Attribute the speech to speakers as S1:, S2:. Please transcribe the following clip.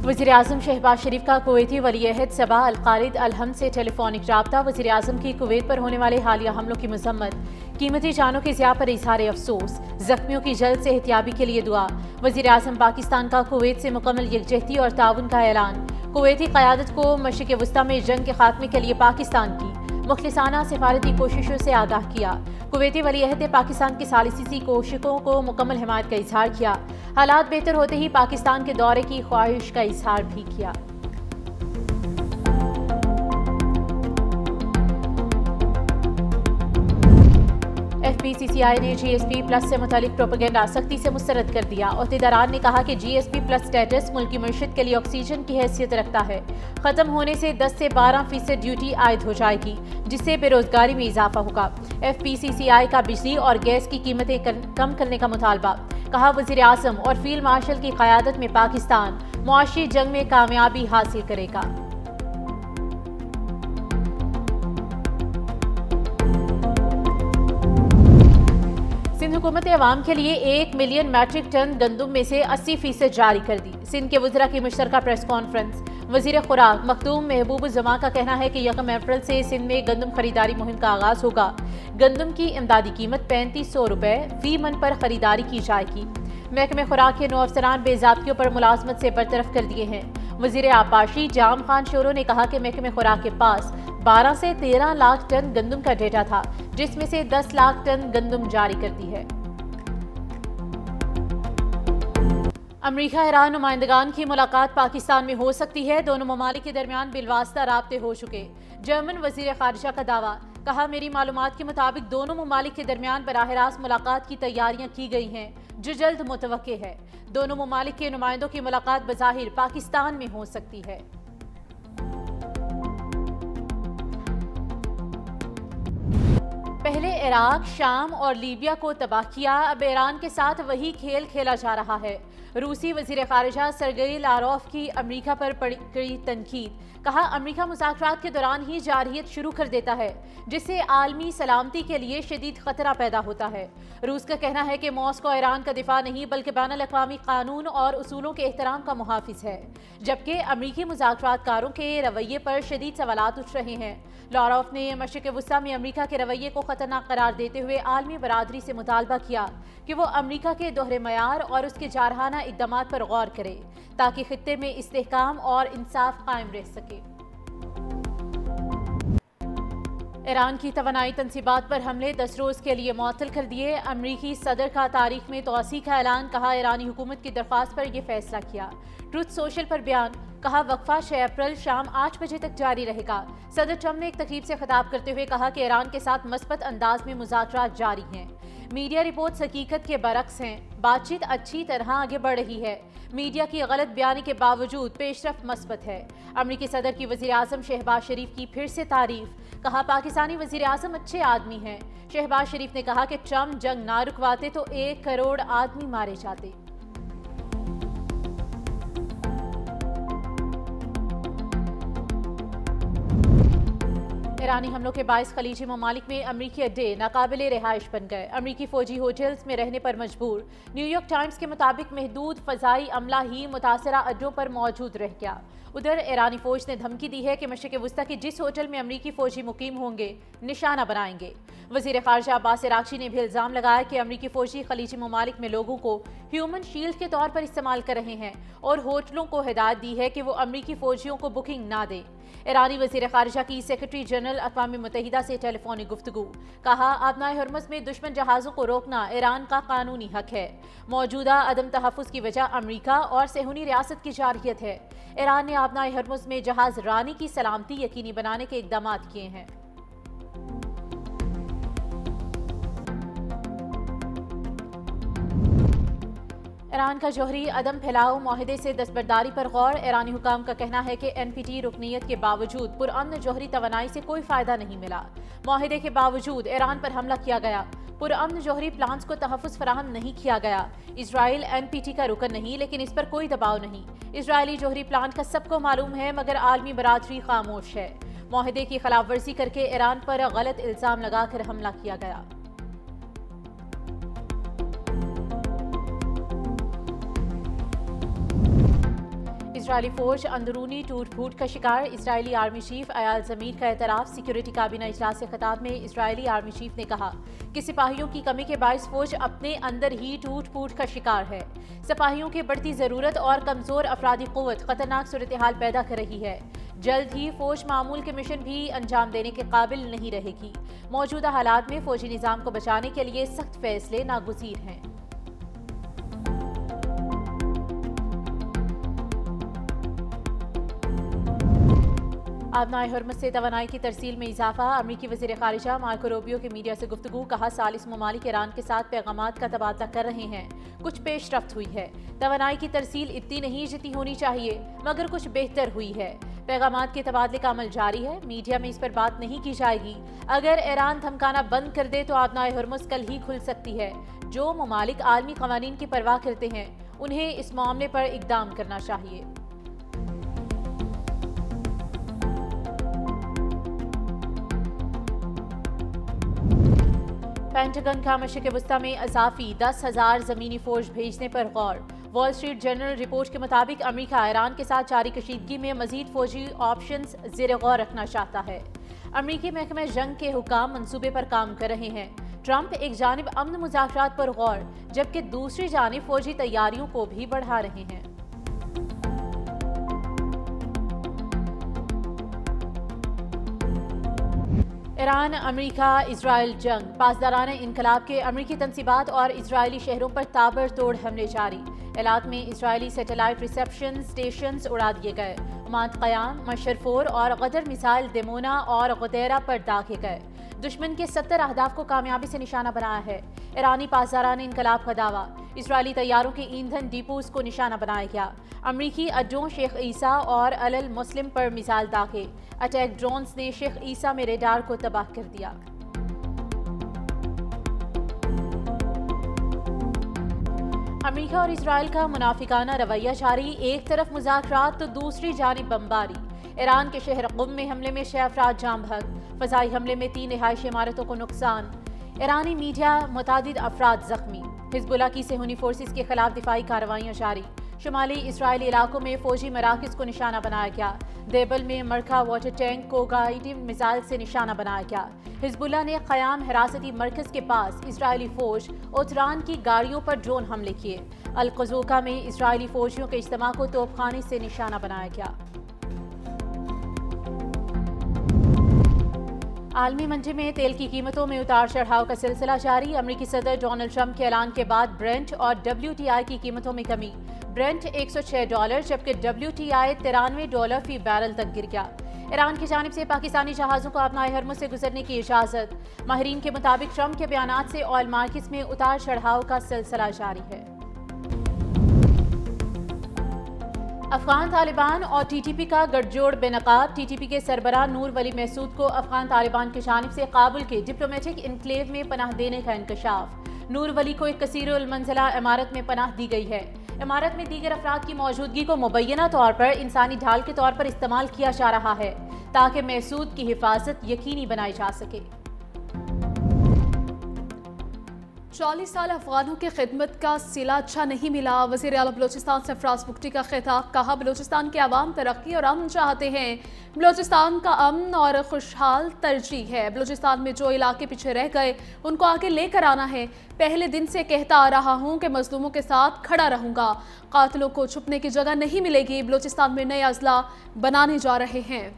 S1: वज़ीर-ए-आज़म शहबाज शरीफ का कुवैती वली-ए-अहद सबा अल-खालिद अल-हमद से टेलीफोनिक राब्ता। वज़ीर-ए-आज़म की कुवैत पर होने वाले हालिया हमलों की मज़म्मत, कीमती जानों के ज़िया पर इज़हार अफसोस, ज़ख्मियों की जल्द सेहतियाबी के लिए दुआ। वज़ीर-ए-आज़म पाकिस्तान का कुवैत से मुकम्मल यकजहती और ताउन का ऐलान। कुवैती क़यादत को मशरिक़ वस्ता में जंग के खात्मे के लिए पाकिस्तान की मुखलिसाना सिफारती कोशिशों से आगाह किया। कुवैती वली-ए-अहद ने पाकिस्तान की सालिसी कोशिशों को मुकम्मल हिमायत का इजहार किया। हालात बेहतर होते ही पाकिस्तान के दौरे की ख्वाहिश का इजहार भी किया। FPCCI ने GSP प्लस से मुतालिक प्रोपेगेंडा सख्ती से मुस्तरद कर दिया। ओहदेदारान ने कहा कि GSP प्लस स्टेटस मुल्की मईशत के लिए ऑक्सीजन की हैसियत रखता है। खत्म होने से 10 से 12% ड्यूटी आयद हो जाएगी, जिससे बेरोजगारी में इजाफा होगा। FPCCI का बिजली और गैस की कीमतें कम करने का मुतालबा। कहा वज़ीर-ए-आज़म और फील्ड मार्शल की क़यादत में पाकिस्तान मुआशी जंग में कामयाबी हासिल करेगा। सिंध हुकूमत ने अवाम के लिए 1 मिलियन मैट्रिक टन गंदम में से 80% जारी कर दी। सिंध के वज़रा की मुश्तरका प्रेस कॉन्फ्रेंस। वज़ीर खुराक मखदूम महबूब जमा का कहना है कि 1 अप्रैल से सिंध में गंदम खरीदारी मुहिम का आगाज होगा। गंदम की इमदादी कीमत 3500 रुपए फी मन पर खरीदारी की जाएगी। महकमे खुराक के 9 अफसरान बेज़ाब्तियों पर मुलाजमत से बरतरफ कर दिए हैं। वज़ीर आबाशी जाम खान शोरो ने कहा कि महकमे खुराक के पास 12 से 13 लाख टन गंदम का डेटा था, जिसमें से 10 लाख टन गंदम जारी कर दी है। अमरीका ईरान नुमाइंदगान की मुलाकात पाकिस्तान में हो सकती है। दोनों ममालिक के दरमियान बिलवास्ता राब्ते हो चुके। जर्मन वज़ीर खारिजा का दावा। कहा मेरी मालूमात के मुताबिक दोनों ममालिक के दरमियान बराह रास्त मुलाकात की तैयारियां की गई हैं, जो जल्द मुतवक्के है। दोनों ममालिक के नुमाइंदों की मुलाकात बज़ाहिर पाकिस्तान में हो सकती है। पहले इराक, शाम और लीबिया को तबाह किया, अब ईरान के साथ वही खेल खेला जा रहा है। रूसी वज़ीर ख़ारिजा सरगेई लारोफ की अमरीका पर कड़ी तनकीद। कहा अमरीका मुज़ाकरात के दौरान ही जारहियत शुरू कर देता है, जिससे आलमी सलामती के लिए शदीद खतरा पैदा होता है। रूस का कहना है कि मॉस्को ईरान का दिफा नहीं बल्कि बैनुल-अक़वामी कानून और उसूलों के एहतराम का मुहाफ़िज़ है, जबकि अमरीकी मुज़ाकरातकारों के रवैये पर शदीद सवालात उठ रहे हैं। लारोफ ने मशरिक़ वस्ता में अमरीका के रवैये को खतरनाक करार देते हुए आलमी बरादरी से मुतालबा किया कि वो अमरीका के दोहरे मयार और उसके जारहाना इक़दामात पर गौर करे, ताकि खित्ते में इस्तेहकाम और इंसाफ कायम रह सके। ईरान की तवानाई तनसीबात पर हमले 10 रोज़ के लिए मुअत्तल कर दिए। अमरीकी सदर का तारीख में तोसी का ऐलान। कहा ईरानी हुकूमत की दरख्वास्त पर यह फैसला किया। ट्रुथ सोशल पर बयान। कहा वक्फा 6 अप्रैल शाम 8 बजे तक जारी रहेगा। सदर ट्रंप ने एक तकरीब से खिताब करते हुए कहा कि ईरान के साथ मस्बत अंदाज में मुज़ाकरात जारी हैं। मीडिया रिपोर्ट्स हकीकत के बरक्स हैं। बातचीत अच्छी तरह आगे बढ़ रही है। मीडिया की गलत बयानी के बावजूद पेशरफ्त मस्बत है। अमरीकी सदर की वज़ीर-ए-आज़म शहबाज शरीफ की फिर से तारीफ। कहा पाकिस्तानी वज़ीर-ए-आज़म अच्छे आदमी हैं। शहबाज शरीफ ने कहा कि ट्रंप जंग ना रुकवाते तो 1 करोड़ आदमी मारे जाते। ईरानी हमलों के बाइस खलीजी ममालिक में अमरीकी अड्डे नाकाबिले रिहाइश बन गए। अमरीकी फौजी होटल्स में रहने पर मजबूर। न्यूयॉर्क टाइम्स के मुताबिक महदूद फ़ज़ाई अमला ही मुतासरा अड्डों पर मौजूद रह गया। उधर ईरानी फौज ने धमकी दी है कि मशरिक़ वस्ता के जिस होटल में अमरीकी फौजी मुकीम होंगे निशाना बनाएंगे। वज़ीर ख़ारिजा अब्बास इराक़ची ने भी इल्ज़ाम लगाया कि अमरीकी फौजी खलीजी ममालिक में लोगों को ह्यूमन शील्ड के तौर पर इस्तेमाल कर रहे हैं और होटलों को हिदायत दी है कि वो अमरीकी फौजियों को बुकिंग ना दें। ईरानी वज़ीर ख़ारिजा की सेक्रेटरी जनरल अक़वाम मुत्तहिदा से टेलीफोनिक गुफ्तगू। कहा आबनाए हरमुज़ में दुश्मन जहाज़ों को रोकना ईरान का कानूनी हक है। मौजूदा अदम तहफ़्फ़ुज़ की वजह अमरीका और सेहूनी रियासत की जारहियत है। ईरान ने आबनाए हरमुज़ में जहाज़ रानी की सलामती यकीनी बनाने के इक़दामात किए हैं। ईरान का जौहरी अदम फैलाव माहिदे से दस्तबरदारी पर गौर। ईरानी हुकाम का कहना है कि NPT रुकनीयत के बावजूद पुरअमन जौहरी तवानाई से कोई फ़ायदा नहीं मिला। माहिदे के बावजूद ईरान पर हमला किया गया। पुरअमन जौहरी प्लान्स को तहफ़्फ़ुज़ फराहम नहीं किया गया। इजराइल NPT का रुकन नहीं, लेकिन इस पर कोई दबाव नहीं। इजरायली जौहरी प्लांट का सबको मालूम है, मगर आलमी बरादरी खामोश है। माहिदे की खिलाफ वर्जी करके ईरान पर गलत इल्ज़ाम लगाकर हमला किया गया। اسرائیلی فوج اندرونی ٹوٹ پھوٹ کا شکار، اسرائیلی آرمی چیف ایال زمیر کا اعتراف۔ سیکیورٹی کابینہ اجلاس سے خطاب میں اسرائیلی آرمی چیف نے کہا کہ سپاہیوں کی کمی کے باعث فوج اپنے اندر ہی ٹوٹ پھوٹ کا شکار ہے۔ سپاہیوں کی بڑھتی ضرورت اور کمزور افرادی قوت خطرناک صورتحال پیدا کر رہی ہے۔ جلد ہی فوج معمول کے مشن بھی انجام دینے کے قابل نہیں رہے گی۔ موجودہ حالات میں فوجی نظام کو بچانے کے لیے سخت فیصلے ناگزیر ہیں۔ آبنائے ہرمز سے توانائی کی ترسیل میں اضافہ، امریکی وزیر خارجہ مارکو روبیو کی میڈیا سے گفتگو، کہا ثالث ممالک ایران کے ساتھ پیغامات کا تبادلہ کر رہے ہیں، کچھ پیش رفت ہوئی ہے، توانائی کی ترسیل اتنی نہیں جتنی ہونی چاہیے مگر کچھ بہتر ہوئی ہے، پیغامات کے تبادلے کا عمل جاری ہے، میڈیا میں اس پر بات نہیں کی جائے گی، اگر ایران دھمکانا بند کر دے تو آبنائے ہرمز کل ہی کھل سکتی ہے، جو ممالک عالمی قوانین کی پرواہ کرتے ہیں انہیں اس معاملے پر اقدام کرنا چاہیے۔ پینٹاگن کا مشرق وسطی میں اضافی 10,000 زمینی فوج بھیجنے پر غور، وال اسٹریٹ جرنل رپورٹ کے مطابق امریکہ ایران کے ساتھ جاری کشیدگی میں مزید فوجی آپشنز زیر غور رکھنا چاہتا ہے۔ امریکی محکمہ جنگ کے حکام منصوبے پر کام کر رہے ہیں۔ ٹرمپ ایک جانب امن مذاکرات پر غور جبکہ دوسری جانب فوجی تیاریوں کو بھی بڑھا رہے ہیں۔ ایران امریکہ اسرائیل جنگ، پاسدارانہ انقلاب کے امریکی تنصیبات اور اسرائیلی شہروں پر تابڑ توڑ حملے جاری، ایلات میں اسرائیلی سیٹلائٹ ریسیپشن سٹیشنز اڑا دیے گئے، عماد قیام، مشرفور اور غدر میزائل دیمونا اور غدیرہ پر داغے گئے، دشمن کے 70 اہداف کو کامیابی سے نشانہ بنایا ہے۔ ایرانی پاسدارانہ انقلاب کا دعویٰ، اسرائیلی طیاروں کے ایندھن ڈیپوز کو نشانہ بنایا گیا، امریکی اڈوں شیخ عیسیٰ اور المسلم پر میزائل داغے، اٹیک ڈرونز نے شیخ عیسیٰ میں ریڈار کو تباہ کر دیا۔ امریکہ اور اسرائیل کا منافقانہ رویہ جاری، ایک طرف مذاکرات تو دوسری جانب بمباری، ایران کے شہر قم میں حملے میں 6 افراد جاں بحق، فضائی حملے میں 3 رہائشی عمارتوں کو نقصان، ایرانی میڈیا متعدد افراد زخمی، حزب اللہ کی صہیونی فورسز کے خلاف دفاعی کارروائیاں جاری، شمالی اسرائیلی علاقوں میں فوجی مراکز کو نشانہ بنایا گیا، دیبل میں مرکہ واٹر ٹینک کو گائیڈڈ میزائل سے نشانہ بنایا گیا، حزب اللہ نے قیام حراستی مرکز کے پاس اسرائیلی فوج اوتران کی گاڑیوں پر ڈرون حملے کیے، القذوقہ میں اسرائیلی فوجیوں کے اجتماع کو توپ خانے سے نشانہ بنایا گیا۔ عالمی منڈی میں تیل کی قیمتوں میں اتار چڑھاؤ کا سلسلہ جاری، امریکی صدر ڈونلڈ ٹرمپ کے اعلان کے بعد برنٹ اور WTI کی قیمتوں میں کمی، برنٹ $106 جبکہ WTI $93 فی بیرل تک گر گیا۔ ایران کی جانب سے پاکستانی جہازوں کو آبنائے ہرمز سے گزرنے کی اجازت، ماہرین کے مطابق ٹرمپ کے بیانات سے آئل مارکیٹس میں اتار چڑھاؤ کا سلسلہ جاری ہے۔ افغان طالبان اور TTP کا گٹھ جوڑ بے نقاب، TTP کے سربراہ نور ولی محسود کو افغان طالبان کی جانب سے کابل کے ڈپلومیٹک انکلیو میں پناہ دینے کا انکشاف، نور ولی کو ایک کثیر المنزلہ عمارت میں پناہ دی گئی ہے، عمارت میں دیگر افراد کی موجودگی کو مبینہ طور پر انسانی ڈھال کے طور پر استعمال کیا جا رہا ہے تاکہ محسود کی حفاظت یقینی بنائی جا سکے۔
S2: 40 سال افغانوں کی خدمت کا صلہ اچھا نہیں ملا، وزیر اعلیٰ بلوچستان سرفراز بگٹی کا خطاب، کہا بلوچستان کے عوام ترقی اور امن چاہتے ہیں، بلوچستان کا امن اور خوشحال ترجیح ہے، بلوچستان میں جو علاقے پیچھے رہ گئے ان کو آگے لے کر آنا ہے، پہلے دن سے کہتا آ رہا ہوں کہ مظلوموں کے ساتھ کھڑا رہوں گا، قاتلوں کو چھپنے کی جگہ نہیں ملے گی، بلوچستان میں نئے اضلاع بنانے جا رہے ہیں۔